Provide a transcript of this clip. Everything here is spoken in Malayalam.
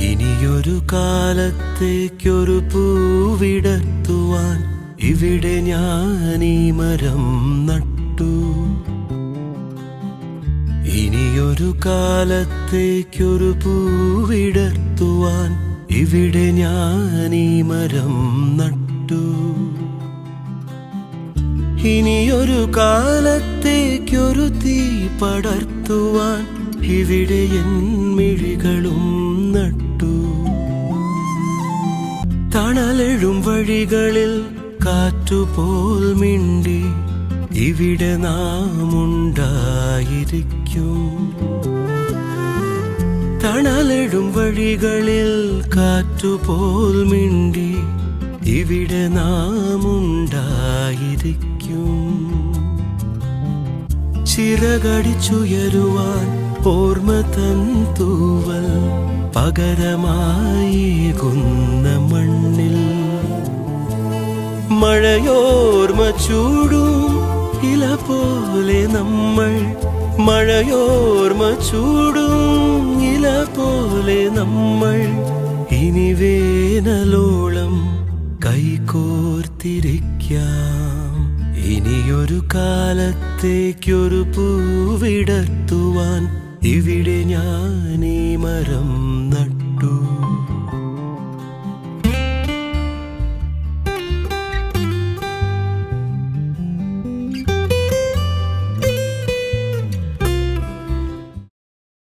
ഇനിയൊരു കാലത്തേക്കൊരു പൂവിടർത്തുവാൻ ഇവിടെ ഞാൻ ഈ മരം നട്ടു. ഇനിയൊരു കാലത്തേക്കൊരു പൂവിടർത്തുവാൻ ഇവിടെ ഞാൻ ഈ മരം നട്ടു. ഇനിയൊരു കാലത്തേക്കൊരു തീ പടർത്തുവാൻ ഇവിടെ എൻ മിഴികളും നട്ടു. തണലെഴും വഴികളിൽ കാറ്റുപോൽ മിണ്ടി ഇവിടെ നാം ഉണ്ടായിരിക്കും. തണലെഴും വഴികളിൽ കാറ്റുപോൽ മിണ്ടി ഇവിടെ നാം ഉണ്ടായിരിക്കും. ചിറകടിച്ചുയരുവാൻ ഓർമ്മ തൻ തൂവൽ പകരമായേകുന്ന മണ്ണിൽ മഴയോർമ്മ ചൂടും ഇല പോലെ നമ്മൾ. മഴയോർമ്മ ചൂടും ഇല പോലെ നമ്മൾ ഇനി വേനലോളം കൈകോർത്തിരിക്കാം. ഇനിയൊരു കാലത്തേക്കൊരു പൂവിടർത്തുവാൻ ഇവിടെ ഞാൻ ഈ മരം നട്ടു.